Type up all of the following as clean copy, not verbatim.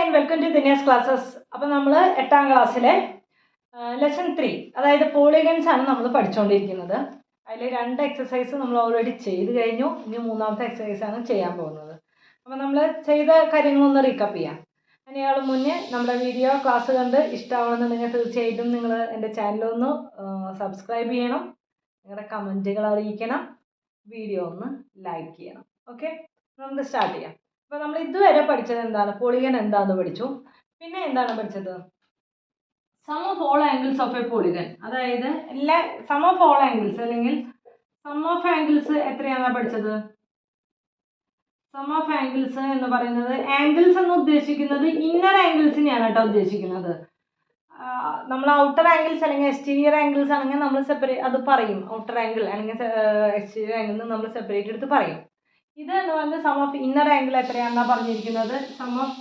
And welcome to Diners classes. അപ്പോൾ നമ്മൾ 8ാം ക്ലാസ്സിലെ ലെസൺ 3 അതായത് പോളിഗൺസ് ആണ് നമ്മൾ പഠിച്ചുകൊണ്ടിരിക്കുന്നത്. അതിൽ 2 എക്സസൈസ് നമ്മൾ ഓൾറെഡി ചെയ്ത് കഴിഞ്ഞു. ഇനി 3ാമത്തെ എക്സസൈസാണ് ചെയ്യാൻ പോകുന്നത്. അപ്പോൾ നമ്മൾ ചെയ്ത കാര്യങ്ങളൊന്ന് റീക്കപ്പ് ചെയ്യാം. അതിനേക്കാൾ മുന്നേ നമ്മുടെ വീഡിയോ ക്ലാസ് കണ്ട് ഇഷ്ടമാണെന്നുണ്ടെങ്കിൽ തീർച്ചയായിട്ടും നിങ്ങൾ എൻ്റെ ചാനലൊന്ന് സബ്സ്ക്രൈബ് ചെയ്യണം, നിങ്ങളുടെ കമൻറ്റുകൾ അറിയിക്കണം, വീഡിയോ ഒന്ന് ലൈക്ക് ചെയ്യണം. ഓക്കെ, നമുക്ക് സ്റ്റാർട്ട് ചെയ്യാം. അപ്പോൾ നമ്മൾ ഇതുവരെ പഠിച്ചത് എന്താണ്? പോളിഗൺ എന്താണെന്ന് പഠിച്ചു. പിന്നെ എന്താണ് പഠിച്ചത്? Sum of all angles of a polygon, അതായത് എല്ലാ സം ഓഫ് ഓൾ ആംഗിൾസ് അല്ലെങ്കിൽ സം ഓഫ് ആംഗിൾസ് എത്രയാണെന്ന് പഠിച്ചത്? സം ഓഫ് ആംഗിൾസ് എന്ന് പറയുന്നത്, ആംഗിൾസ് എന്ന് ഉദ്ദേശിക്കുന്നത് ഇന്നർ ആംഗിൾസിനെയാണ് കേട്ടോ ഉദ്ദേശിക്കുന്നത്. നമ്മൾ ഔട്ടർ ആംഗിൾസ് അല്ലെങ്കിൽ എക്സ്റ്റീരിയർ ആംഗിൾസ് ആണെങ്കിൽ നമ്മൾ സെപ്പറേറ്റ് അത് പറയും. ഔട്ടർ ആംഗിൾ അല്ലെങ്കിൽ എക്സ്റ്റീരിയർ ആംഗിൾ നമ്മൾ സെപ്പറേറ്റ് എടുത്ത് പറയും. ഇത് എന്ന് പറയുന്നത് സം ഓഫ് ഇന്നർ ആംഗിൾ എത്രയാണെന്നാണ് പറഞ്ഞിരിക്കുന്നത്. സം ഓഫ്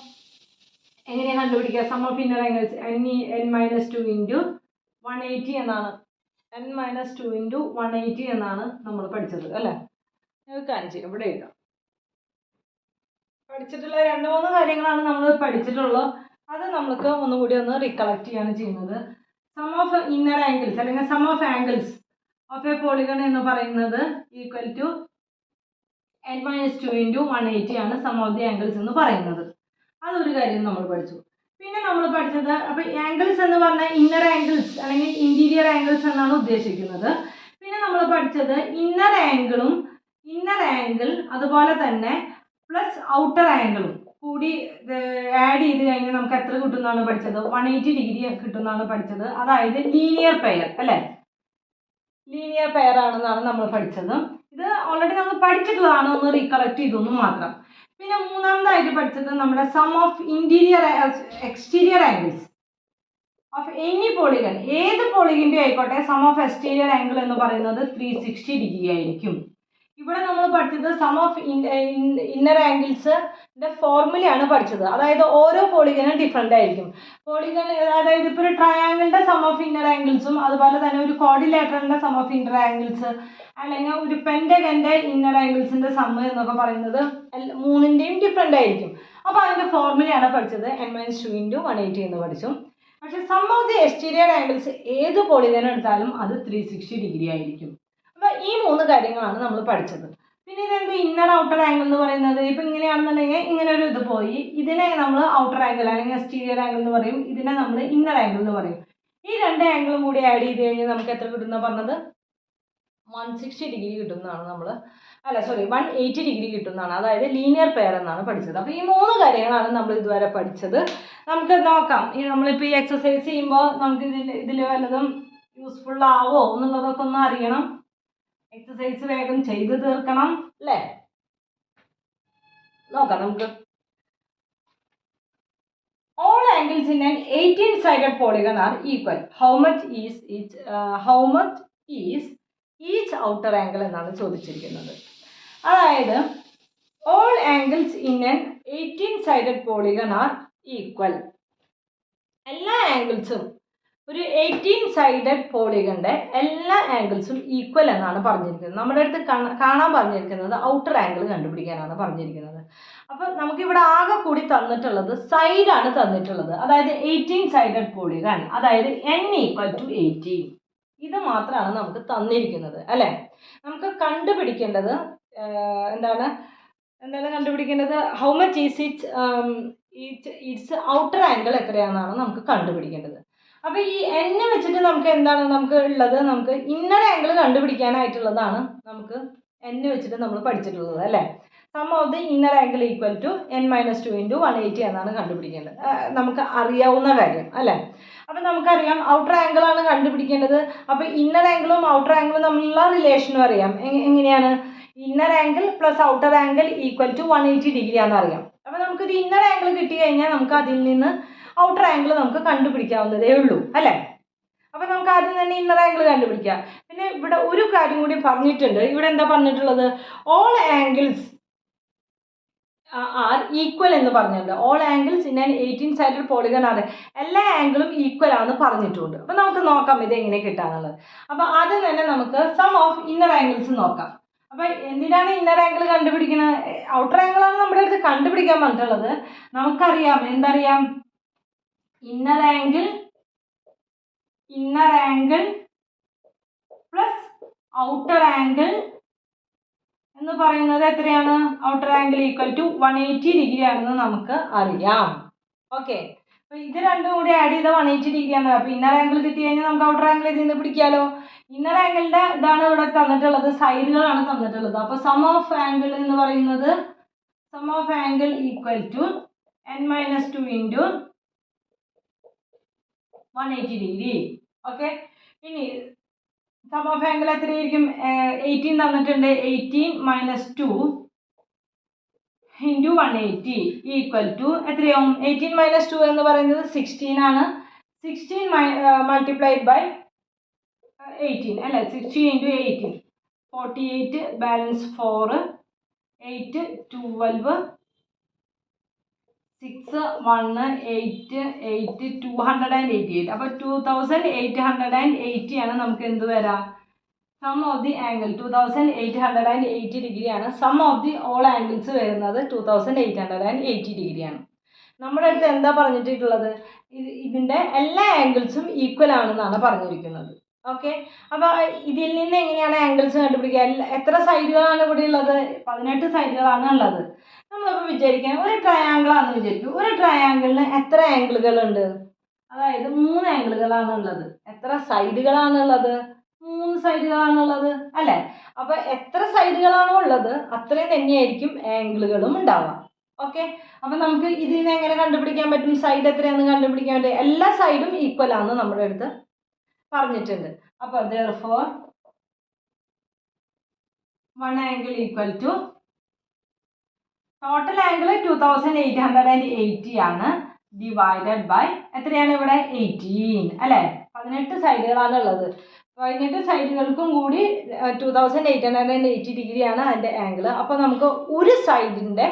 എങ്ങനെയാണ് കണ്ടുപിടിക്കുക? Sum of inner angles n-2 into 180 എന്നാണ്. n-2 ഇൻറ്റു 180 എന്നാണ് നമ്മൾ പഠിച്ചത് അല്ലേ? കാണിച്ചു ഇവിടെ എഴുതാം. പഠിച്ചിട്ടുള്ള 2-3 കാര്യങ്ങളാണ് നമ്മൾ പഠിച്ചിട്ടുള്ളത്. അത് നമുക്ക് ഒന്നുകൂടി ഒന്ന് റീകളക്ട് ചെയ്യാണ് ചെയ്യുന്നത്. സം ഓഫ് ഇന്നർ ആംഗിൾസ് അല്ലെങ്കിൽ sum of angles of a polygon എന്ന് പറയുന്നത് ഈക്വൽ ടു n-2 ഇൻറ്റു 180 ആണ് സം ഓഫ് ദി ആംഗിൾസ് എന്ന് പറയുന്നത്. അതൊരു കാര്യം നമ്മൾ പഠിച്ചു. പിന്നെ നമ്മൾ പഠിച്ചത്, അപ്പോൾ ആംഗിൾസ് എന്ന് പറഞ്ഞാൽ ഇന്നർ ആംഗിൾസ് അല്ലെങ്കിൽ ഇൻറ്റീരിയർ ആംഗിൾസ് എന്നാണ് ഉദ്ദേശിക്കുന്നത്. പിന്നെ നമ്മൾ പഠിച്ചത് ഇന്നർ ആംഗിൾ അതുപോലെ തന്നെ പ്ലസ് ഔട്ടർ ആംഗിളും കൂടി ആഡ് ചെയ്ത് കഴിഞ്ഞാൽ നമുക്ക് എത്ര കിട്ടുമെന്നാണ് പഠിച്ചത്? 180 ഡിഗ്രി കിട്ടുമെന്നാണ് പഠിച്ചത്. അതായത് ലീനിയർ പെയർ അല്ലേ? ലീനിയർ പെയർ ആണെന്നാണ് നമ്മൾ പഠിച്ചത്. ഇത് ഓൾറെഡി നമ്മൾ പഠിച്ചിട്ടുള്ളതാണ്, ഒന്ന് റീകളക്ട് ചെയ്തൊന്നും മാത്രം. പിന്നെ 3ാമതായിട്ട് പഠിച്ചത് നമ്മുടെ sum of exterior angles of any polygon, ഏത് പോളിഗൻ്റെ ആയിക്കോട്ടെ സം ഓഫ് എക്സ്റ്റീരിയർ ആംഗിൾ എന്ന് പറയുന്നത് 360 ഡിഗ്രി ആയിരിക്കും. ഇവിടെ നമ്മൾ പഠിച്ചത് സം ഓഫ് ഇന്നർ ആംഗിൾസിൻ്റെ ഫോർമുലയാണ് പഠിച്ചത്. അതായത് ഓരോ പോളിഗനും ഡിഫറെൻ്റ് ആയിരിക്കും. പോളിഗൺ അതായത് ഇപ്പോൾ ഒരു ട്രയാങ്കിളിൻ്റെ സം ഓഫ് ഇന്നർ ആംഗിൾസും അതുപോലെ തന്നെ ഒരു ക്വാഡ്രിലേറ്ററലിൻ്റെ സം ഓഫ് ഇന്നർ ആംഗിൾസ് അല്ലെങ്കിൽ ഒരു പെൻറ്റഗൻ്റെ ഇന്നർ ആംഗിൾസിൻ്റെ സമ്മ് എന്നൊക്കെ പറയുന്നത് 3ൻ്റെയും ഡിഫറെൻ്റ് ആയിരിക്കും. അപ്പോൾ അതിൻ്റെ ഫോർമുലയാണ് പഠിച്ചത്. n-2 ഇൻറ്റു 180 എന്ന് പഠിച്ചു. പക്ഷേ sum of the exterior angles ഏത് പോളിഗൺ എടുത്താലും അത് 360 ഡിഗ്രി ആയിരിക്കും. അപ്പോൾ ഈ 3 കാര്യങ്ങളാണ് നമ്മൾ പഠിച്ചത്. പിന്നെ ഇതെന്ത് ഇന്നർ ഔട്ടർ ആംഗിൾ എന്ന് പറയുന്നത്? ഇപ്പം ഇങ്ങനെയാണെന്നുണ്ടെങ്കിൽ ഇങ്ങനെ ഒരു ഇത് പോയി, ഇതിനെ നമ്മൾ ഔട്ടർ ആംഗിൾ അല്ലെങ്കിൽ എക്സ്റ്റീരിയർ ആംഗിൾ എന്ന് പറയും, ഇതിനെ നമ്മൾ ഇന്നർ ആംഗിൾ എന്ന് പറയും. ഈ 2 ആംഗിളും കൂടി ആഡ് ചെയ്ത് കഴിഞ്ഞാൽ നമുക്ക് എത്ര കിട്ടുന്ന പറഞ്ഞത്? 160 ഡിഗ്രി കിട്ടുന്നതാണ് നമ്മൾ, 180 ഡിഗ്രി കിട്ടുന്നതാണ്. അതായത് ലീനിയർ പെയർ എന്നാണ് പഠിച്ചത്. അപ്പോൾ ഈ 3 കാര്യങ്ങളാണ് നമ്മൾ ഇതുവരെ പഠിച്ചത്. നമുക്ക് നോക്കാം, നമ്മളിപ്പോൾ ഈ എക്സസൈസ് ചെയ്യുമ്പോൾ നമുക്ക് ഇതിൽ വല്ലതും യൂസ്ഫുൾ ആവോ എന്നുള്ളതൊക്കെ ഒന്ന് അറിയണം. എക്സസൈസ് വേഗം ചെയ്ത് തീർക്കണം അല്ലേ? നോക്കാം നമുക്ക്. All angles in an 18-sided polygon are equal. How much is each outer angle എന്നാണ് ചോദിച്ചിരിക്കുന്നത്. അതായത് all angles in an 18-sided polygon are equal. എല്ലാ ആംഗിൾസും ഒരു 18-sided പോളിഗണിൻ്റെ എല്ലാ ആംഗിൾസും ഈക്വൽ എന്നാണ് പറഞ്ഞിരിക്കുന്നത്. നമ്മുടെ അടുത്ത് കാണാൻ പറഞ്ഞിരിക്കുന്നത് ഔട്ടർ ആംഗിൾ കണ്ടുപിടിക്കാനാണ് പറഞ്ഞിരിക്കുന്നത്. അപ്പോൾ നമുക്കിവിടെ ആകെ കൂടി തന്നിട്ടുള്ളത് സൈഡാണ് തന്നിട്ടുള്ളത്. അതായത് 18-sided പോളിഗൺ, അതായത് n=18. ഇത് മാത്രമാണ് നമുക്ക് തന്നിരിക്കുന്നത് അല്ലേ? നമുക്ക് കണ്ടുപിടിക്കേണ്ടത് എന്താണ് കണ്ടുപിടിക്കേണ്ടത്? How much is it's outer angle എത്രയാണെന്നാണ് നമുക്ക് കണ്ടുപിടിക്കേണ്ടത്. അപ്പോൾ ഈ n വെച്ചിട്ട് നമുക്ക് എന്താണ് നമുക്ക് ഉള്ളത്? നമുക്ക് ഇന്നർ ആംഗിൾ കണ്ടുപിടിക്കാനായിട്ടുള്ളതാണ് നമുക്ക് n വെച്ചിട്ട് നമ്മൾ പഠിച്ചിട്ടുള്ളത് അല്ലേ? Sum of the inner angle equal to n-2 into 180 എന്നാണ് കണ്ടുപിടിക്കേണ്ടത്. നമുക്ക് അറിയാവുന്ന കാര്യം അല്ലേ? അപ്പം നമുക്കറിയാം ഔട്ടർ ആംഗിളാണ് കണ്ടുപിടിക്കേണ്ടത്. അപ്പോൾ ഇന്നർ ആംഗിളും ഔട്ടർ ആംഗിളും തമ്മിലുള്ള റിലേഷനും അറിയാം. എങ്ങനെയാണ്? Inner angle plus outer angle equal to 180 degree ആണെന്ന് അറിയാം. അപ്പോൾ നമുക്കൊരു ഇന്നർ ആംഗിൾ കിട്ടി കഴിഞ്ഞാൽ നമുക്ക് അതിൽ നിന്ന് ഔട്ടർ ആംഗിൾ നമുക്ക് കണ്ടുപിടിക്കാവുന്നതേ ഉള്ളൂ അല്ലേ? അപ്പോൾ നമുക്ക് ആദ്യം തന്നെ ഇന്നർ ആംഗിൾ കണ്ടുപിടിക്കാം. പിന്നെ ഇവിടെ ഒരു കാര്യം കൂടി പറഞ്ഞിട്ടുണ്ട്. ഇവിടെ എന്താ പറഞ്ഞിട്ടുള്ളത്? ഓൾ ആംഗിൾസ് ആർ ഈക്വൽ എന്ന് പറഞ്ഞിട്ടുണ്ട്. All angles in an 18-sided polygon ആണ്, എല്ലാ ആംഗിളും ഈക്വൽ ആണെന്ന് പറഞ്ഞിട്ടുണ്ട്. അപ്പോൾ നമുക്ക് നോക്കാം ഇത് എങ്ങനെ കിട്ടാന്നുള്ളത്. അപ്പോൾ ആദ്യം തന്നെ നമുക്ക് സം ഓഫ് ഇന്നർ ആംഗിൾസ് നോക്കാം. അപ്പോൾ എന്തിനാണ് ഇന്നർ ആംഗിൾ കണ്ടുപിടിക്കുന്നത്? ഔട്ടർ ആംഗിളാണ് നമ്മുടെ അടുത്ത് കണ്ടുപിടിക്കാൻ പറഞ്ഞിട്ടുള്ളത്. നമുക്കറിയാം, എന്തറിയാം? Inner angle plus outer angle എന്ന് പറയുന്നത് എത്രയാണ്? Outer angle equal to 180 degree ആണെന്ന് നമുക്ക് അറിയാം. ഓക്കെ, അപ്പോൾ ഇത് രണ്ടും കൂടി ആഡ് ചെയ്ത 180 ഡിഗ്രി ആണ്. അപ്പോൾ ഇന്നർ ആംഗിൾ കിട്ടി കഴിഞ്ഞാൽ നമുക്ക് ഔട്ടർ ആംഗിൾ ഇതിൽ നിന്ന് പിടിക്കാമല്ലോ. ഇന്നർ ആംഗിളിൻ്റെ ഇതാണ് ഇവിടെ തന്നിട്ടുള്ളത്, സൈഡുകളാണ് തന്നിട്ടുള്ളത്. അപ്പോൾ സം ഓഫ് ആംഗിൾ എന്ന് പറയുന്നത് equal to n-2 into 180 degree. Okay, ഇനി സം ഓഫ് ആംഗിൾ എത്രയായിരിക്കും? 18 തന്നിട്ടുണ്ട്. 18 - 2 ഇൻറ്റു 180 ഈക്വൽ ടു എത്രയാവും? 18 - 2 എന്ന് പറയുന്നത് 16 ആണ്. 16 മൾട്ടിപ്ലൈഡ് ബൈ 18 അല്ലേ? 16 ഇൻറ്റു 18 48, ബാലൻസ് 4, 8 12, 6 1 8 8 288. അപ്പോൾ 2880 ആണ് നമുക്ക് എന്ത് വരാം? സം ഓഫ് ദി ആംഗിൾ 2880 ഡിഗ്രിയാണ്. Sum of the all angles വരുന്നത് 2880 ഡിഗ്രിയാണ്. നമ്മുടെ അടുത്ത് എന്താ പറഞ്ഞിട്ടുള്ളത്? ഇതിൻ്റെ എല്ലാ ആംഗിൾസും ഈക്വൽ ആണെന്നാണ് പറഞ്ഞിരിക്കുന്നത്. ഓക്കെ, അപ്പോൾ ഇതിൽ നിന്ന് എങ്ങനെയാണ് ആംഗിൾസ് കണ്ടുപിടിക്കുക? എത്ര സൈഡുകളാണ് ഇവിടെ ഉള്ളത്? 18 സൈഡുകളാണ് ഉള്ളത്. നമ്മളിപ്പോൾ വിചാരിക്കാൻ ഒരു ട്രയാങ്കിൾ ആണെന്ന് വിചാരിക്കും. ഒരു ട്രയാങ്കിളിന് എത്ര ആംഗിളുകളുണ്ട്? അതായത് 3 ആംഗിളുകളാണ് ഉള്ളത്. എത്ര സൈഡുകളാണ് ഉള്ളത്? 3 സൈഡുകളാണ് ഉള്ളത് അല്ലേ? അപ്പോൾ എത്ര സൈഡുകളാണോ ഉള്ളത് അത്രയും തന്നെയായിരിക്കും ആംഗിളുകളും ഉണ്ടാവുക. ഓക്കെ, അപ്പോൾ നമുക്ക് ഇതിനെ എങ്ങനെ കണ്ടുപിടിക്കാൻ പറ്റും? സൈഡ് എത്രയാണെന്ന് കണ്ടുപിടിക്കാൻ പറ്റും. എല്ലാ സൈഡും ഈക്വൽ ആണെന്ന് നമ്മുടെ അടുത്ത് പറഞ്ഞിട്ടുണ്ട്. അപ്പോൾ therefore one angle equal to total angle 2880 ആണ്, ഡിവൈഡഡ് ബൈ എത്രയാണ് ഇവിടെ? 18 അല്ലേ? 18 സൈഡുകളാണ് ഉള്ളത്. 18 സൈഡുകൾക്കും കൂടി 2880 ഡിഗ്രിയാണ് അതിൻ്റെ ആംഗിൾ. അപ്പോൾ നമുക്ക് ഒരു സൈഡിൻ്റെ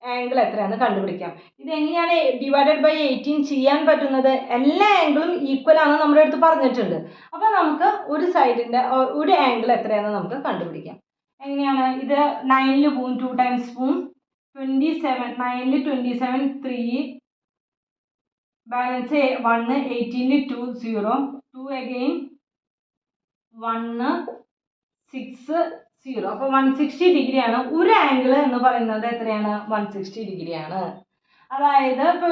ആംഗിൾ എത്രയാണെന്ന് കണ്ടുപിടിക്കാം. ഇതെങ്ങനെയാണ് ഡിവൈഡഡ് ബൈ 18 ചെയ്യാൻ പറ്റുന്നത്? എല്ലാ ആംഗിളും ഈക്വൽ ആണെന്ന് നമ്മുടെ അടുത്ത് പറഞ്ഞിട്ടുണ്ട്. അപ്പോൾ നമുക്ക് ഒരു സൈഡിൻ്റെ ഒരു ആംഗിൾ എത്രയാണെന്ന് നമുക്ക് കണ്ടുപിടിക്കാം. എങ്ങനെയാണ്? ഇത് 9 പോവും, 2 ടൈംസ് പോവും, 27 9 27 3, ബാലൻസ് 1, 18 2 0, 2 again 1 6 0. അപ്പോൾ 160 ഡിഗ്രിയാണ്. ഒരു ആംഗിൾ എന്ന് പറയുന്നത് എത്രയാണ്? 160 ഡിഗ്രിയാണ്. അതായത് ഇപ്പോൾ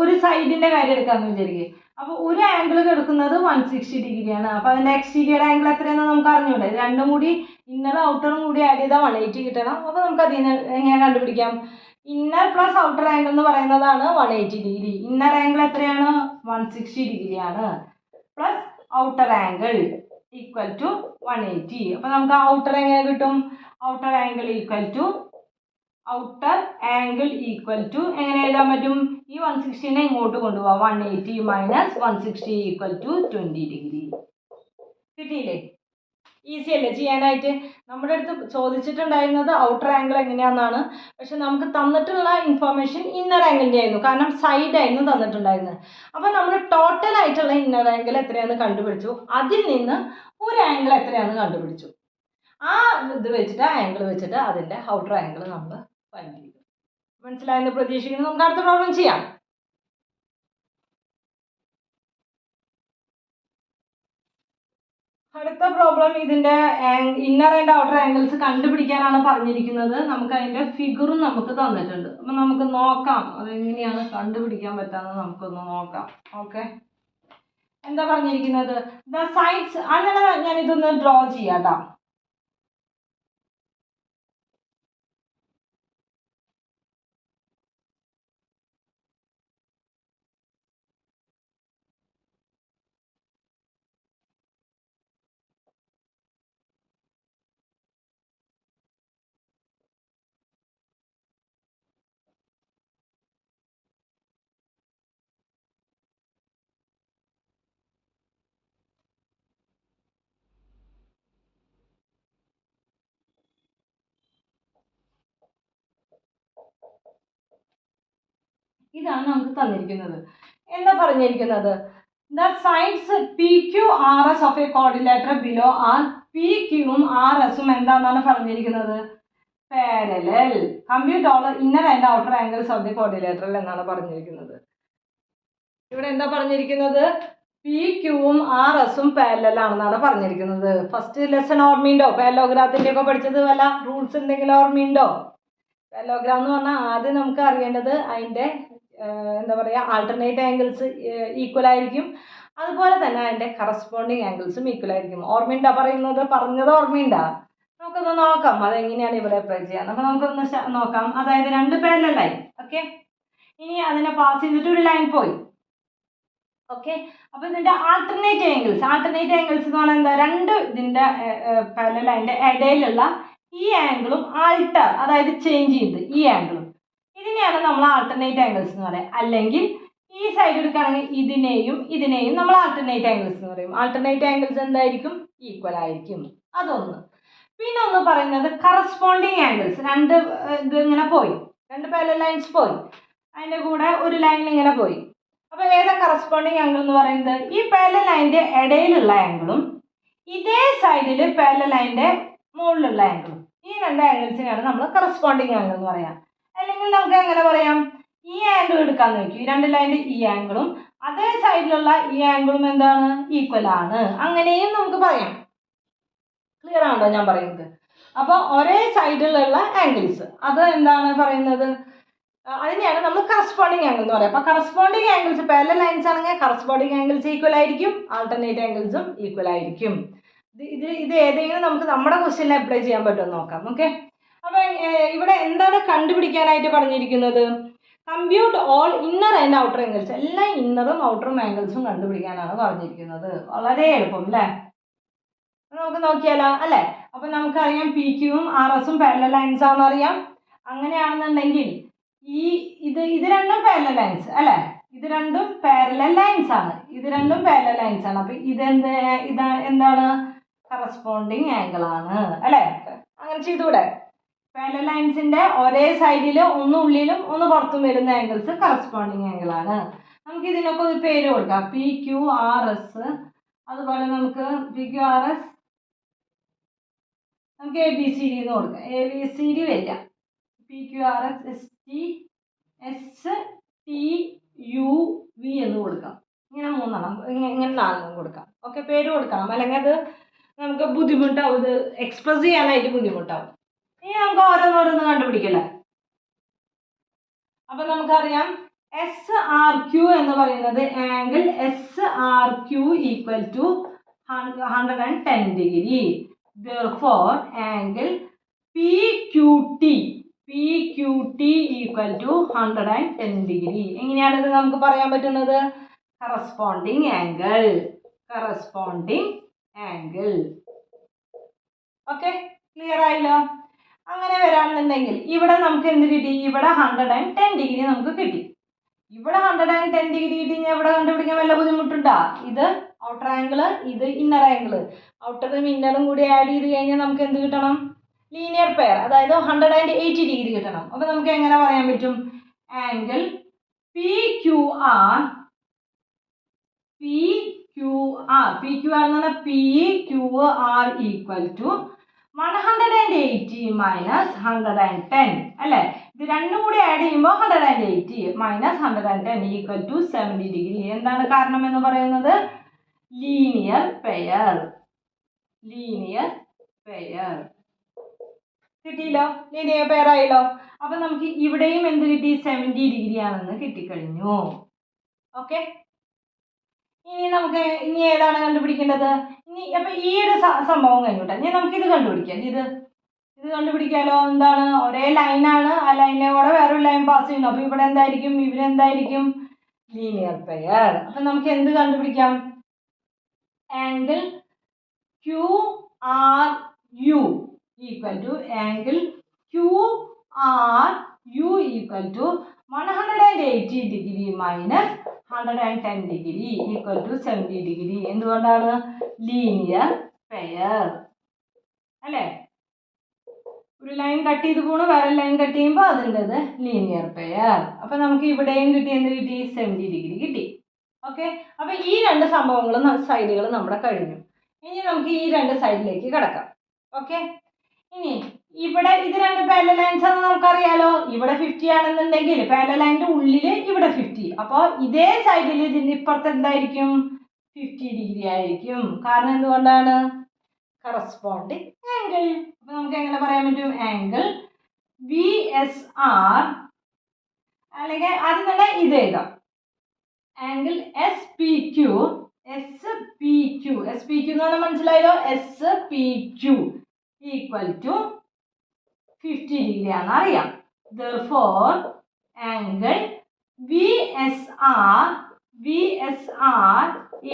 ഒരു സൈഡിൻ്റെ കാര്യം എടുക്കാമെന്ന് വിചാരിക്കുക. അപ്പോൾ ഒരു ആംഗിൾ എടുക്കുന്നത് 160 ഡിഗ്രിയാണ്. അപ്പോൾ അതിൻ്റെ എക്സ്റ്റീരിയർ ആംഗിൾ എത്രയാണെന്ന് നമുക്ക് അറിഞ്ഞൂടെ? രണ്ടും കൂടി ഇന്നറും ഔട്ടറും കൂടി ആഡ് ചെയ്താൽ 180 കിട്ടണം. അപ്പോൾ നമുക്ക് അതിൽ നിന്ന് എങ്ങനെ കണ്ടുപിടിക്കാം? ഇന്നർ പ്ലസ് ഔട്ടർ ആംഗിൾ എന്ന് പറയുന്നതാണ് 180 ഡിഗ്രി. ഇന്നർ ആംഗിൾ എത്രയാണ്? 160 ഡിഗ്രിയാണ്. Plus outer angle equal to 180. അപ്പോൾ നമുക്ക് ഔട്ടർ എങ്ങനെ കിട്ടും? ഔട്ടർ ആംഗിൾ ഈക്വൽ ടു എങ്ങനെ എഴുതാൻ പറ്റും? ഈ 160നെ ഇങ്ങോട്ട് കൊണ്ടുപോകാം. 180 മൈനസ് 160 ഈക്വൽ ടു 20 ഡിഗ്രി. കിട്ടിയില്ലേ? ഈസി അല്ലേ ചെയ്യാനായിട്ട്? നമ്മുടെ അടുത്ത് ചോദിച്ചിട്ടുണ്ടായിരുന്നത് ഔട്ടർ ആംഗിൾ എങ്ങനെയാണെന്നാണ്. പക്ഷെ നമുക്ക് തന്നിട്ടുള്ള ഇൻഫർമേഷൻ ഇന്നർ ആംഗിളിൻ്റെ ആയിരുന്നു, കാരണം സൈഡ് ആയിരുന്നു തന്നിട്ടുണ്ടായിരുന്നത്. അപ്പോൾ നമ്മൾ ടോട്ടൽ ആയിട്ടുള്ള ഇന്നർ ആംഗിൾ എത്രയാണെന്ന് കണ്ടുപിടിച്ചു. അതിൽ നിന്ന് ഒരു ആംഗിൾ എത്രയാണെന്ന് കണ്ടുപിടിച്ചു. ആ ഇത് വെച്ചിട്ട് ആംഗിൾ വെച്ചിട്ട് അതിൻ്റെ ഔട്ടർ ആംഗിൾ നമ്മൾ ഫൈൻഡ് ചെയ്തു. മനസ്സിലായെന്ന് പ്രതീക്ഷിക്കുന്നു. നമുക്ക് അടുത്ത പ്രോബ്ലം ചെയ്യാം. അടുത്ത പ്രോബ്ലം ഇതിൻ്റെ ഇന്നർ ആൻഡ് ഔട്ടർ ആംഗിൾസ് കണ്ടുപിടിക്കാനാണ് പറഞ്ഞിരിക്കുന്നത്. നമുക്ക് അതിൻ്റെ ഫിഗറും നമുക്ക് തന്നിട്ടുണ്ട്. അപ്പം നമുക്ക് നോക്കാം അതെങ്ങനെയാണ് കണ്ടുപിടിക്കാൻ പറ്റാമെന്ന് നമുക്കൊന്ന് നോക്കാം. ഓക്കെ, എന്താ പറഞ്ഞിരിക്കുന്നത്? ദ സൈഡ്സ്, അങ്ങനെ ഞാൻ ഇതൊന്ന് ഡ്രോ ചെയ്യാം കേട്ടോ. ഇതാണ് നമുക്ക് തന്നിരിക്കുന്നത്. എന്താ പറഞ്ഞിരിക്കുന്നത്? The sides PQRS of a quadrilateral below are P ക്യൂവും ആർ എസും എന്താണെന്നാണ് പറഞ്ഞിരിക്കുന്നത്? Parallel. Compute all inner and outer angles of the quadrilateral എന്നാണ് പറഞ്ഞിരിക്കുന്നത്. ഇവിടെ എന്താ പറഞ്ഞിരിക്കുന്നത്? പി ക്യൂവും ആർ എസും പാരലൽ ആണെന്നാണ് പറഞ്ഞിരിക്കുന്നത്. ഫസ്റ്റ് ലെസൺ ഓർമ്മയുണ്ടോ? പാരലോഗ്രാഫിന്റെ ഒക്കെ പഠിച്ചത് വല്ല റൂൾസ് എന്തെങ്കിലും ഓർമ്മയുണ്ടോ? പാരലോഗ്രാം എന്ന് പറഞ്ഞാൽ ആദ്യം നമുക്ക് അറിയേണ്ടത് അതിൻ്റെ എന്താ പറയുക, ആൾട്ടർനേറ്റ് ആംഗിൾസ് ഈക്വൽ ആയിരിക്കും. അതുപോലെ തന്നെ അതിൻ്റെ കറസ്പോണ്ടിങ് ആംഗിൾസും ഈക്വൽ ആയിരിക്കും. ഓർമ്മയുണ്ടാ പറഞ്ഞത് ഓർമ്മയുണ്ടാ? നമുക്കൊന്ന് നോക്കാം അതെങ്ങനെയാണ് ഇവിടെ അപ്ലൈ ചെയ്യാൻ. അപ്പോൾ നമുക്കൊന്ന് നോക്കാം. അതായത് രണ്ട് പാരലൽ ലൈൻ. ഓക്കെ, ഇനി അതിനെ പാസ് ചെയ്തിട്ട് ഒരു ലൈൻ പോയി. ഓക്കെ, അപ്പോൾ ഇതിൻ്റെ ആൾട്ടർനേറ്റ് ആംഗിൾസ് എന്ന് പറഞ്ഞാൽ എന്താ? രണ്ട് ഇതിൻ്റെ പാരലൽ ലൈനിൻ്റെ ഇടയിലുള്ള ഈ ആംഗിളും ആൾട്ടർ, അതായത് ചേഞ്ച് ചെയ്ത് ഈ ആംഗിളും, ഇതിനെയാണ് നമ്മൾ ആൾട്ടർനേറ്റ് ആംഗിൾസ് എന്ന് പറയുക. അല്ലെങ്കിൽ ഈ സൈഡ് എടുക്കുകയാണെങ്കിൽ ഇതിനെയും നമ്മൾ ആൾട്ടർനേറ്റ് ആംഗിൾസ് എന്ന് പറയും. ആൾട്ടർനേറ്റ് ആംഗിൾസ് എന്തായിരിക്കും? ഈക്വൽ ആയിരിക്കും. അതൊന്ന്. പിന്നെ ഒന്ന് പറയുന്നത് കറസ്പോണ്ടിങ് ആംഗിൾസ്. രണ്ട് ഇത് ഇങ്ങനെ പോയി, രണ്ട് പാരലൽ ലൈൻസ് പോയി, അതിൻ്റെ കൂടെ ഒരു ലൈൻ ഇങ്ങനെ പോയി. അപ്പോൾ ഏതാ കറസ്പോണ്ടിങ് ആംഗിൾ എന്ന് പറയുന്നത്? ഈ പാരലൽ ലൈനിൻ്റെ ഇടയിലുള്ള ആംഗിളും ഇതേ സൈഡിൽ പാരലൽ ലൈനിൻ്റെ മുകളിലുള്ള ആംഗിളും, ഈ രണ്ട് ആംഗിൾസിനെയാണ് നമ്മൾ കറസ്പോണ്ടിങ് ആംഗിൾ എന്ന് പറയാം. അല്ലെങ്കിൽ നമുക്ക് എങ്ങനെ പറയാം? ഈ ആംഗിൾ എടുക്കാന്ന് വെക്കും. ഈ രണ്ട് ലൈനിൻ്റെ ഈ ആംഗിളും അതേ സൈഡിലുള്ള ഈ ആംഗിളും എന്താണ്? ഈക്വൽ ആണ്. അങ്ങനെയും നമുക്ക് പറയാം. ക്ലിയർ ആണോ ഞാൻ പറയുന്നത്? അപ്പോൾ ഒരേ സൈഡിലുള്ള ആംഗിൾസ് അത് എന്താണ് പറയുന്നത്? അതിനെയാണ് നമ്മൾ കറസ്പോണ്ടിങ് ആംഗിൾ എന്ന് പറയുക. അപ്പോൾ കറസ്പോണ്ടിങ് ആംഗിൾസ് പാരലൽ ലൈൻസ് ആണെങ്കിൽ കറസ്പോണ്ടിങ് ആംഗിൾസ് ഈക്വൽ ആയിരിക്കും, ആൾട്ടർനേറ്റ് ആംഗിൾസും ഈക്വൽ ആയിരിക്കും. ഇത് ഏതെങ്കിലും നമുക്ക് നമ്മുടെ ക്വസ്റ്റ്യനിൽ അപ്ലൈ ചെയ്യാൻ പറ്റുമെന്ന് നോക്കാം. ഓക്കെ, അപ്പോൾ ഇവിടെ എന്താണ് കണ്ടുപിടിക്കാനായിട്ട് പറഞ്ഞിരിക്കുന്നത്? Compute all inner and outer angles. എല്ലാ ഇന്നറും ഔട്ടറും ആംഗിൾസും കണ്ടുപിടിക്കാനാണ് പറഞ്ഞിരിക്കുന്നത്. വളരെ എളുപ്പം അല്ലേ? നമുക്ക് നോക്കിയാലോ അല്ലേ? അപ്പം നമുക്കറിയാം പി ക്യൂവും ആർ എസും പാരലൽ ലൈൻസ് ആണെന്ന് അറിയാം. അങ്ങനെയാണെന്നുണ്ടെങ്കിൽ ഇത് രണ്ടും പാരലൽ ലൈൻസ് അല്ലേ? ഇത് രണ്ടും പാരലൽ ലൈൻസ് ആണ്. അപ്പം എന്താണ്? കറസ്പോണ്ടിങ് ആംഗിൾ ആണ് അല്ലേ? അങ്ങനെ ചെയ്തൂടെ? പാരലൽ ലൈൻസിന്റെ ഒരേ സൈഡിൽ ഒന്ന് ഉള്ളിലും ഒന്ന് പുറത്തും വരുന്ന ആംഗിൾസ് കറസ്പോണ്ടിങ് ആംഗിൾ ആണ്. നമുക്ക് ഇതിനൊക്കെ ഒരു പേര് കൊടുക്കാം. പി ക്യു ആർ എസ്, അതുപോലെ നമുക്ക് പി ക്യു ആർ എസ് നമുക്ക് എ ബി സി ഡി എന്ന് കൊടുക്കാം. എ ബി സി ഡി വരില്ല. P Q R S S T U V എന്ന് കൊടുക്കാം. ഇങ്ങനെ മൂന്നെണ്ണം, ഇങ്ങനെ നാലെണ്ണം കൊടുക്കാം. ഓക്കെ, പേര് കൊടുക്കണം, അല്ലെങ്കിൽ അത് നമുക്ക് ബുദ്ധിമുട്ടാവും, ഇത് എക്സ്പ്രസ് ചെയ്യാനായിട്ട് ബുദ്ധിമുട്ടാവും. ഇനി നമുക്ക് ഓരോന്നോരോന്ന് കണ്ടുപിടിക്കല്ലേ. അപ്പം നമുക്കറിയാം എസ് ആർ ക്യു എന്ന് പറയുന്നത് angle S R Q equal to 110 degree. Therefore, angle PQT equal to 110 degree. എങ്ങനെയാണിത് നമുക്ക് പറയാൻ പറ്റുന്നത്? Corresponding angle. ഓക്കെ, ക്ലിയർ ആയല്ലോ? അങ്ങനെ വരാണെന്നുണ്ടെങ്കിൽ ഇവിടെ നമുക്ക് എന്ത് കിട്ടി? ഇവിടെ 110 ഡിഗ്രി നമുക്ക് കിട്ടി. ഇവിടെ 110 ഡിഗ്രി കിട്ടി. ഇവിടെ കണ്ടുപിടിക്കാൻ വല്ല ബുദ്ധിമുട്ടുണ്ടോ? ഇത് ഔട്ടർ ആംഗിള്, ഇത് ഇന്നർ ആംഗിള്. ഔട്ടറും ഇന്നറും കൂടി ആഡ് ചെയ്ത് കഴിഞ്ഞാൽ നമുക്ക് എന്ത് കിട്ടണം? ലീനിയർ പെയർ, അതായത് 180 ഡിഗ്രി കിട്ടണം. അപ്പോൾ നമുക്ക് എങ്ങനെ പറയാൻ പറ്റും? ആംഗിൾ പി ക്യു ആർ എന്ന് പറഞ്ഞാൽ P Q R equal to 180 minus 110 അല്ലേ? ഇത് രണ്ടും കൂടി ആഡ് ചെയ്യുമ്പോൾ 180 മൈനസ് 110 ഈക്വൽ ടു 70 ഡിഗ്രി. എന്താണ് കാരണം എന്ന് പറയുന്നത്? Linear pair. കിട്ടിയല്ലോ, ലീനിയർ പെയർ ആയല്ലോ. അപ്പൊ നമുക്ക് ഇവിടെയും എന്ത് കിട്ടി? 70 ഡിഗ്രി ആണെന്ന് കിട്ടിക്കഴിഞ്ഞു. ഓക്കെ, ഇനി ഏതാണ് കണ്ടുപിടിക്കേണ്ടത്? അപ്പൊ ഈ ഒരു സംഭവം കഴിഞ്ഞോട്ടെ. ഇനി നമുക്ക് ഇത് കണ്ടുപിടിക്കാം. ഇത് കണ്ടുപിടിക്കാലോ. എന്താണ്? ഒരേ ലൈനാണ്, ആ ലൈനിനെ കൂടെ വേറൊരു ലൈൻ പാസ് ചെയ്യുന്നു. അപ്പൊ ഇവിടെ എന്തായിരിക്കും? Linear pair. അപ്പൊ നമുക്ക് എന്ത് കണ്ടുപിടിക്കാം? Angle Q R U equal to equal to 180 degree minus 110 degree equal to 70 degree. എന്തുകൊണ്ടാണ്? ലീനിയർ പെയർ അല്ലേ? ഒരു ലൈൻ കട്ട് ചെയ്ത് പോണു, വേറെ ലൈൻ കട്ട് ചെയ്യുമ്പോൾ അതിൻ്റെത് ലീനിയർ പെയർ. അപ്പൊ നമുക്ക് ഇവിടെയും കിട്ടി, 70 ഡിഗ്രി കിട്ടി. ഓക്കെ, അപ്പൊ ഈ രണ്ട് സംഭവങ്ങളും സൈഡുകൾ നമ്മുടെ കഴിഞ്ഞു. ഇനി നമുക്ക് ഈ രണ്ട് സൈഡിലേക്ക് കിടക്കാം. ഓക്കെ, ഇനി ഇവിടെ ഇത് രണ്ട് പാരലൽ ലൈൻസ് ആണെന്ന് നമുക്കറിയാലോ. ഇവിടെ 50 ആണെന്നുണ്ടെങ്കിൽ പാരലൽ ലൈനിന്റെ ഉള്ളിൽ ഇവിടെ 50, അപ്പോൾ ഇതേ സൈഡിൽ ഇതിന്റെ ഇപ്പുറത്ത് എന്തായിരിക്കും? 50 ഡിഗ്രി ആയിരിക്കും. കാരണം എന്തുകൊണ്ടാണ്? Corresponding angle. അപ്പൊ നമുക്ക് എങ്ങനെ പറയാൻ പറ്റും? ആംഗിൾ VSR, അല്ലെങ്കിൽ ആദ്യം തന്നെ ഇത് എഴുതാം. ആംഗിൾ SPQ എന്ന് പറഞ്ഞാൽ മനസ്സിലായല്ലോ. SPQ ഈക്വൽ ടു 50 ഡിഗ്രി ആണെന്ന് അറിയാം. Therefore angle VSR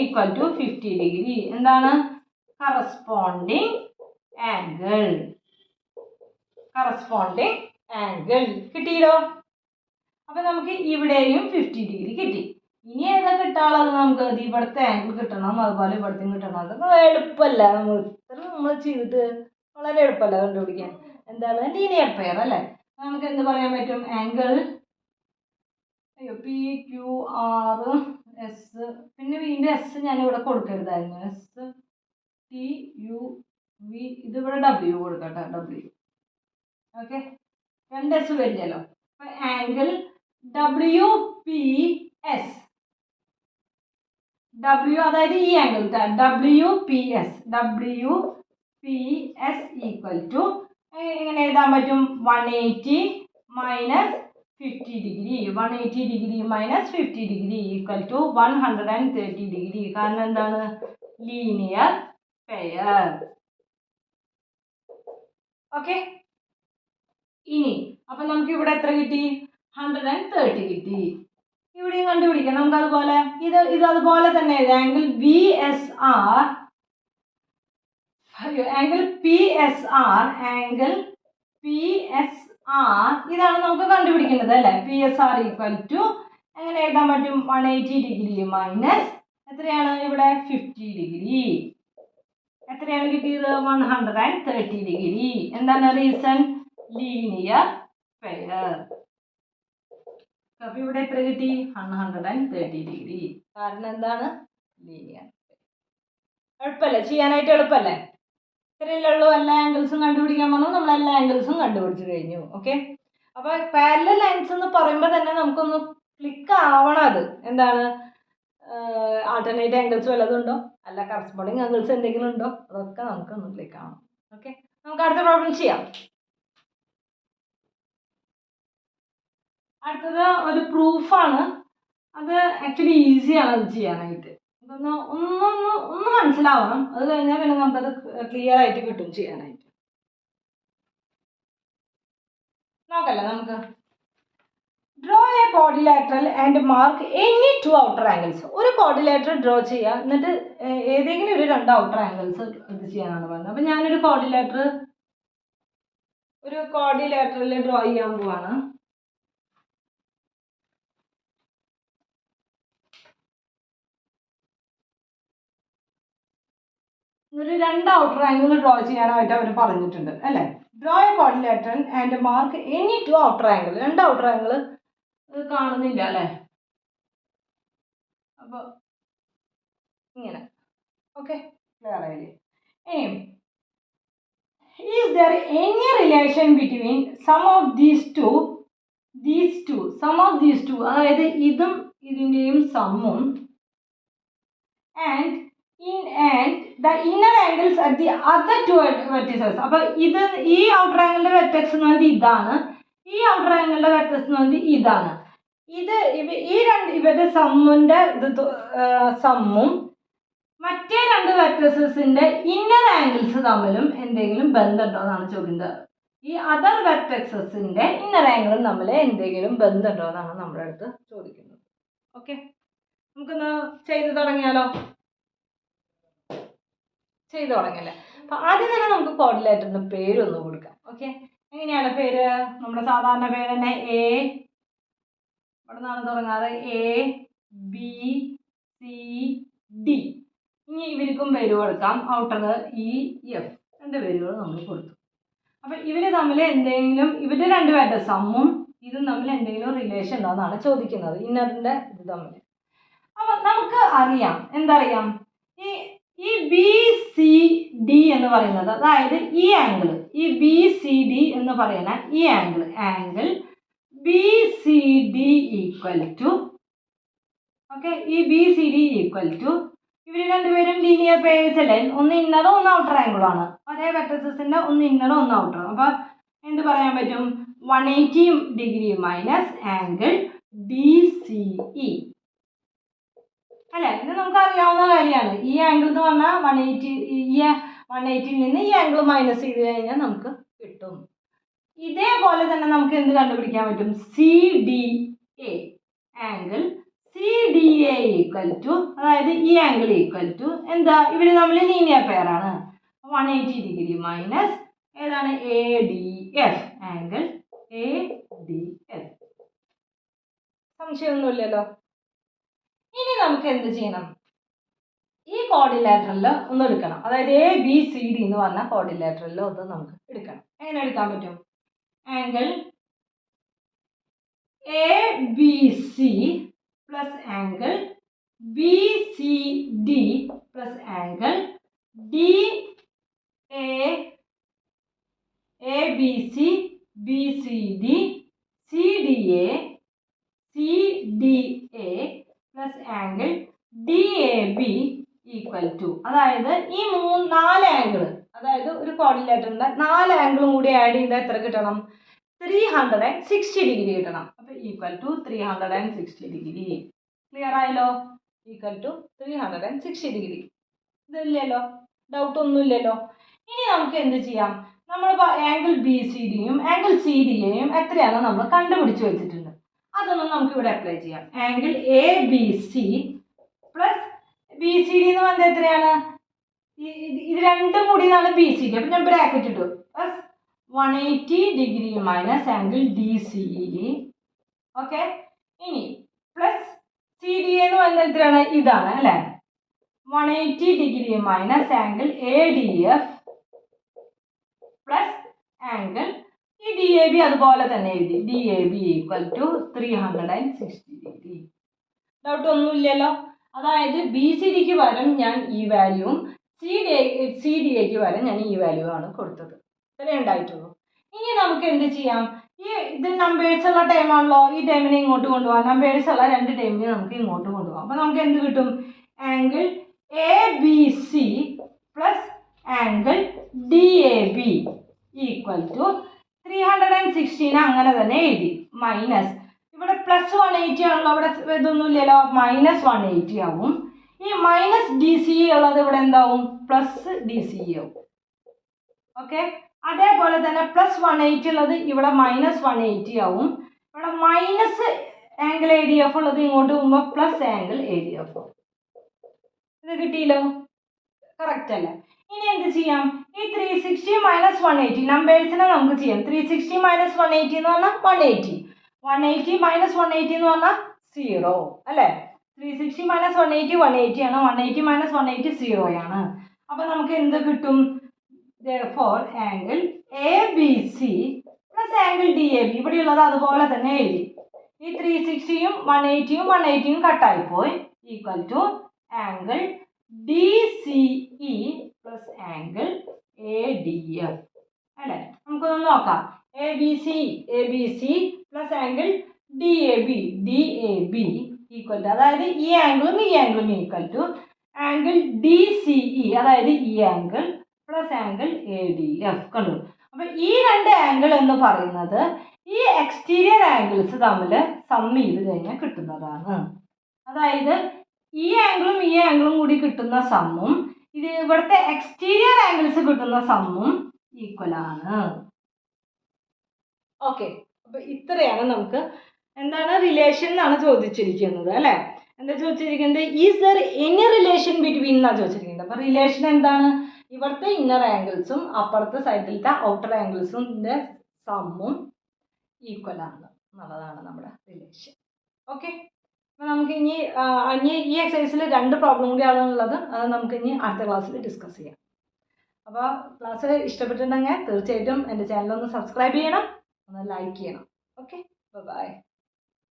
equal to 50 degree. എന്താണ്? Corresponding angle. കിട്ടിയല്ലോ. അപ്പൊ നമുക്ക് ഇവിടെയും 50 ഡിഗ്രി കിട്ടി. ഇനി ഏതാ കിട്ടാനുള്ളത്? നമുക്ക് ഇവിടുത്തെ ആംഗിൾ കിട്ടണം, അതുപോലെ ഇവിടുത്തെ കിട്ടണം. അതൊക്കെ എളുപ്പമല്ല. നമ്മൾ ചെയ്തിട്ട് വളരെ എളുപ്പമല്ല കണ്ടുപിടിക്കാൻ. എന്താണ്? ലീനിയർ പെയർ അല്ലേ. നമുക്ക് എന്ത് പറയാൻ പറ്റും? ആംഗിൾ PQR S, പിന്നെ വീണ്ടും S ഞാൻ ഇവിടെ കൊടുക്കരുതായിരുന്നു. STUV, ഇതിവിടെ W കൊടുക്കട്ടെ. W. ഓക്കെ, 2 S വരില്ലല്ലോ. അപ്പൊ ആംഗിൾ WPS, അതായത് ഈ ആംഗിൾ WPS ഈക്വൽ ടു എങ്ങനെ എഴുതാൻ പറ്റും? 180 minus 50 degree. 180 degree minus 50 degree equal to 130 degree. കാരണം എന്താണ്? Linear pair. ഓക്കെ, ഇനി അപ്പൊ നമുക്ക് ഇവിടെ എത്ര കിട്ടി? 130 കിട്ടി. ഇവിടെയും കണ്ടുപിടിക്കാം നമുക്ക്. അതുപോലെ ഇത് അതുപോലെ തന്നെ ആംഗിൾ VSR, ആംഗിൾ PSR ഇതാണ് നമുക്ക് കണ്ടുപിടിക്കേണ്ടത് അല്ലേ. PSR ഈക്വൽ ടു എങ്ങനെ എഴുതാൻ പറ്റും? 180 ഡിഗ്രി മൈനസ് എത്രയാണ് ഇവിടെ? 50 ഡിഗ്രി. എത്രയാണ് കിട്ടിയത്? 130 ഡിഗ്രി. എന്താണ് റീസൺ? Linear pair. അപ്പൊ ഇവിടെ എത്ര കിട്ടി? 130 ഡിഗ്രി. കാരണം എന്താണ്? ലീനിയർ. എളുപ്പല്ലേ ചെയ്യാനായിട്ട്? എളുപ്പല്ലേ? ഇത്രയല്ലേ ഉള്ളൂ. എല്ലാ ആംഗിൾസും കണ്ടുപിടിക്കാൻ പറഞ്ഞു. നമ്മൾ എല്ലാ ആംഗിൾസും കണ്ടുപിടിച്ച് കഴിഞ്ഞു. ഓക്കെ, അപ്പൊ പാരലൽ ലൈൻസ് എന്ന് പറയുമ്പോൾ തന്നെ നമുക്കൊന്ന് ക്ലിക്ക് ആവണം. അത് എന്താണ്? ആൾട്ടർനേറ്റ് ആംഗിൾസ് വല്ലതും ഉണ്ടോ, അല്ല കറസ്പോണ്ടിങ് ആംഗിൾസ് എന്തെങ്കിലും ഉണ്ടോ, അതൊക്കെ നമുക്കൊന്ന് ക്ലിക്ക് ആവണം. ഓക്കെ, നമുക്ക് അടുത്ത പ്രോബ്ലം ചെയ്യാം. അടുത്തത് ഒരു പ്രൂഫാണ്. അത് ആക്ച്വലി ഈസിയാണ് അത് ചെയ്യാനായിട്ട്. ഒന്ന് മനസ്സിലാവണം. അത് കഴിഞ്ഞാൽ പിന്നെ നമുക്കത് ക്ലിയർ ആയിട്ട് കിട്ടും ചെയ്യാനായിട്ട്. നോക്കല്ലേ നമുക്ക്. Draw A quadrilateral and mark any 2 outer angles. ഒരു കോർഡിലേറ്റർ ഡ്രോ ചെയ്യുക, എന്നിട്ട് ഏതെങ്കിലും ഒരു 2 ഔട്ടർ ആംഗിൾസ് ഇത് ചെയ്യാനാണ് പറഞ്ഞത്. അപ്പം ഞാനൊരു കോർഡിലേറ്ററിൽ ഡ്രോ ചെയ്യാൻ പോവാണ്. ഒരു 2 ഔട്ടർ ആംഗിൾ ഡ്രോ ചെയ്യാനായിട്ട് അവർ പറഞ്ഞിട്ടുണ്ട് അല്ലേ. Draw A quadrilateral and mark any 2 outer angle. 2 outer angle കാണുന്നില്ല അല്ലേ. അപ്പോൾ ഇങ്ങനെ. ഓക്കെ, ക്ലിയർ ആയില്ലേ? Is there any relation between some of these two, അതായത് ഇതും ഇതിന്റെയും സമ്മും and the inner angles at the other 2 vertices. അപ്പൊ ഇത് ഈ ഔട്ടർ ആംഗിളിന്റെ വെർട്ടെക്സ് എന്ന് പറയുന്നത് ഇതാണ്, ഈ ഔട്ടർ ആംഗിളിന്റെ വെർട്ടെക്സ് എന്ന് പറയുന്നത് ഇതാണ്. ഈ രണ്ട് ഇവരുടെ സമ്മും മറ്റേ 2 വെർട്ടക്സസിന്റെ ഇന്നർ ആംഗിൾസ് തമ്മിലും എന്തെങ്കിലും ബന്ധമുണ്ടോ എന്നാണ് ചോദിക്കുന്നത്. ഈ അതർ വെർട്ടക്സസിന്റെ ഇന്നർ ആംഗിളും തമ്മിൽ എന്തെങ്കിലും ബന്ധമുണ്ടോ എന്നാണ് നമ്മുടെ അടുത്ത് ചോദിക്കുന്നത്. ഓക്കെ, നമുക്കൊന്ന് ചെയ്തു തുടങ്ങിയാലോ? ചെയ്തു തുടങ്ങിയല്ലേ. അപ്പൊ ആദ്യം തന്നെ നമുക്ക് കോർഡിലേറ്ററിന്റെ പേരൊന്ന് കൊടുക്കാം. ഓക്കെ, എങ്ങനെയാണ് പേര്? നമ്മുടെ സാധാരണ പേര് തന്നെ ഇവിടെ നിന്നാണ് തുടങ്ങാറ്. ABCD. ഇനി ഇവർക്കും പേര് കൊടുക്കാം. Outer EF. 2 പേരുകൾ നമ്മൾ കൊടുത്തു. അപ്പൊ ഇവര് തമ്മിൽ എന്തെങ്കിലും, ഇവരുടെ 2 പേരുടെ സമ്മും ഇതും തമ്മിൽ എന്തെങ്കിലും റിലേഷൻ ഉണ്ടോ എന്നാണ് ചോദിക്കുന്നത്, ഇന്നറിന്റെ ഇത് തമ്മിൽ. അപ്പൊ നമുക്ക് അറിയാം, എന്തറിയാം? ഈ ബി സി ഡി എന്ന് പറയുന്നത്, അതായത് ഈ ആംഗിൾ, ഈ ബി സി ഡി എന്ന് പറയുന്ന ഈ angle B C D equal to, okay, ഈ B C D equal to, ഇവർ രണ്ടുപേരും ലീനിയർ പേഴ്സ് അല്ലേ, ഒന്ന് ഇന്നറും ഒന്ന് ഔട്ടർ ആംഗിളും ആണ്, ഒരേ വെക്ടർസിന്റെ ഒന്ന് ഇന്നറും ഒന്ന് ഔട്ടറും. അപ്പൊ എന്ത് പറയാൻ പറ്റും, 180 degree minus angle D C E അല്ലെ. ഇത് നമുക്ക് അറിയാവുന്ന കാര്യമാണ്. ഈ ആംഗിൾ എന്ന് പറഞ്ഞാൽ 180, ഈ 180 നിന്ന് ഈ ആംഗിൾ മൈനസ് ചെയ്ത് കഴിഞ്ഞാൽ നമുക്ക് കിട്ടും. ഇതേപോലെ തന്നെ നമുക്ക് എന്ത് കണ്ടുപിടിക്കാൻ പറ്റും, C D A angle C D A equal to, അതായത് ഈ ആംഗിൾ ഈക്വൽ ടു എന്താ, ഇവര് നമ്മൾ ലീനിയർ പെയർ ആണ്. 180 ഡിഗ്രി മൈനസ് ഏതാണ്, A D F angle A D F. സംശയമൊന്നുമില്ലല്ലോ. ഇനി നമുക്ക് എന്ത് ചെയ്യണം, ഈ കോർഡിലേറ്ററിൽ ഒന്ന് എടുക്കണം. അതായത് എ ബി സി ഡി എന്ന് പറഞ്ഞ കോർഡിലേറ്ററിൽ ഒന്ന് നമുക്ക് എടുക്കണം. എങ്ങനെ എടുക്കാൻ പറ്റും, angle A B C plus angle B C D plus angle D A B C B C D C D A plus angle D A B equal to, അതായത് ഈ 4 ആംഗിൾ, അതായത് ഒരു കോർഡിലേറ്ററിന്റെ 4 ആംഗിളും കൂടി ആഡ് ചെയ്താൽ എത്ര കിട്ടണം, 360 ഡിഗ്രി കിട്ടണം. അപ്പൊ ഈക്വൽ ടു 360 ഡിഗ്രി. ക്ലിയർ ആയല്ലോ, ഈക്വൽ ടു 360 ഡിഗ്രി. ഇതില്ലല്ലോ, ഡൗട്ട് ഒന്നുമില്ലല്ലോ. ഇനി നമുക്ക് എന്ത് ചെയ്യാം, നമ്മൾ ആംഗിൾ ബി സി ഡിയും ആംഗിൾ സി ഡി എയും എത്രയാണ് നമ്മൾ കണ്ടുപിടിച്ച് വെച്ചിട്ടുണ്ട്, അതൊന്നും നമുക്ക് ഇവിടെ അപ്ലൈ ചെയ്യാം. Angle A B C plus B C D എന്ന് പറഞ്ഞാൽ എത്രയാണ്, ഇത് രണ്ടും കൂടി എന്നാണ് ബി സി ഡി. അപ്പം ഞാൻ ബ്രാക്കറ്റ് ഇട്ടു, plus 180 degree minus angle D C D. Okay, ഇനി പ്ലസ് സി ഡി എന്ന് പറഞ്ഞാൽ എത്രയാണ്, ഇതാണ് അല്ലേ, 180 degree minus angle A D F plus angle ഈ ഡി എ ബി അതുപോലെ തന്നെ എഴുതി, D A B equal to 360 degree. Doubt ഒന്നുമില്ലല്ലോ. അതായത് ബി സി ഡിക്ക് പകരം ഞാൻ ഈ വാല്യൂവും സി ഡി എക്ക് പകരം ഞാൻ ഈ വാല്യൂ ആണ് കൊടുത്തത്. ഇത്രേ ഉണ്ടായിട്ടുള്ളൂ. ഇനി നമുക്ക് എന്ത് ചെയ്യാം, ഇത് നമ്പേഴ്സ് ഉള്ള ടൈമാണല്ലോ, ഈ ടൈമിനെ ഇങ്ങോട്ട് കൊണ്ടുപോകാം, നമ്പേഴ്സ് ഉള്ള 2 ടൈമിനെ നമുക്ക് ഇങ്ങോട്ട് കൊണ്ടുപോകാം. അപ്പോൾ നമുക്ക് എന്ത് കിട്ടും, angle A B C plus angle D A B equal to 316 അങ്ങനെ തന്നെ എഴുതി, മൈനസ് ഇവിടെ പ്ലസ് 180 ആണല്ലോ, ഇവിടെ ഇതൊന്നുമില്ലല്ലോ, മൈനസ് 180 ആവും. ഈ മൈനസ് ഡി സി ഉള്ളത് ഇവിടെ എന്താവും, പ്ലസ് ഡി സി ആവും. ഓക്കെ, അതേപോലെ തന്നെ പ്ലസ് 180 ഉള്ളത് ഇവിടെ മൈനസ് 180 ആവും. ഇവിടെ minus angle A D F ഉള്ളത് ഇങ്ങോട്ട് പോകുമ്പോൾ plus angle A D F. ഇത് കിട്ടിയല്ലോ, കറക്റ്റ് അല്ലേ. ഇനി എന്ത് ചെയ്യാം, ഈ 360 മൈനസ് 180 നമ്പേഴ്സിനെ നമുക്ക് ചെയ്യാം. 360 മൈനസ് 180 എന്ന് പറഞ്ഞാൽ 180, 180 മൈനസ് 180 എന്ന് പറഞ്ഞാൽ 0 അല്ലേ. 360 മൈനസ് 180 180 ആണ്, 180 മൈനസ് 180 0 ആണ്. അപ്പോൾ നമുക്ക് എന്ത് കിട്ടും, therefore angle A B C plus angle D A B, ഇവിടെയുള്ളത് അതുപോലെ തന്നെ എഴുതി. ഈ 360യും 180യും 180യും കട്ടായിപ്പോയി, equal to angle D C E plus angle A D F അല്ലേ. നമുക്കൊന്ന് നോക്കാം, A B C plus angle D A B equal to, അതായത് ഈ ആംഗിളും equal to angle D C E, അതായത് ഈ angle plus angle A D F. കണ്ടു. അപ്പം ഈ 2 ആംഗിൾ എന്ന് പറയുന്നത് ഈ എക്സ്റ്റീരിയർ ആംഗിൾസ് തമ്മിൽ സം ചെയ്ത് കഴിഞ്ഞാൽ കിട്ടുന്നതാണ്. അതായത് ഈ ആംഗിളും കൂടി കിട്ടുന്ന സമ്മും ഇത് ഇവിടുത്തെ എക്സ്റ്റീരിയർ ആംഗിൾസ് കിട്ടുന്ന സമ്മും ഈക്വൽ ആണ്. ഓക്കെ, അപ്പൊ ഇത്രയാണ് നമുക്ക് എന്താണ് റിലേഷൻ എന്നാണ് ചോദിച്ചിരിക്കുന്നത് അല്ലെ. എന്താ ചോദിച്ചിരിക്കുന്നത്, is there any relation between എന്നാണ് ചോദിച്ചിരിക്കുന്നത്. അപ്പൊ റിലേഷൻ എന്താണ്, ഇവിടുത്തെ ഇന്നർ ആംഗിൾസും അപ്പുറത്തെ സൈഡിലത്തെ ഔട്ടർ ആംഗിൾസിന്റെ സമ്മും ഈക്വൽ ആണ് എന്നുള്ളതാണ് നമ്മുടെ റിലേഷൻ. ഓക്കെ, അപ്പോൾ നമുക്ക് ഇനി ഈ എക്സസൈസിൽ 2 പ്രോബ്ലം കൂടിയാണ് ഉള്ളത്, അത് നമുക്ക് ഇനി അടുത്ത ക്ലാസ്സിൽ ഡിസ്കസ് ചെയ്യാം. അപ്പോൾ ക്ലാസ് ഇഷ്ടപ്പെട്ടിട്ടുണ്ടെങ്കിൽ തീർച്ചയായിട്ടും എൻ്റെ ചാനലൊന്ന് സബ്സ്ക്രൈബ് ചെയ്യണം, ഒന്ന് ലൈക്ക് ചെയ്യണം. Okay, by.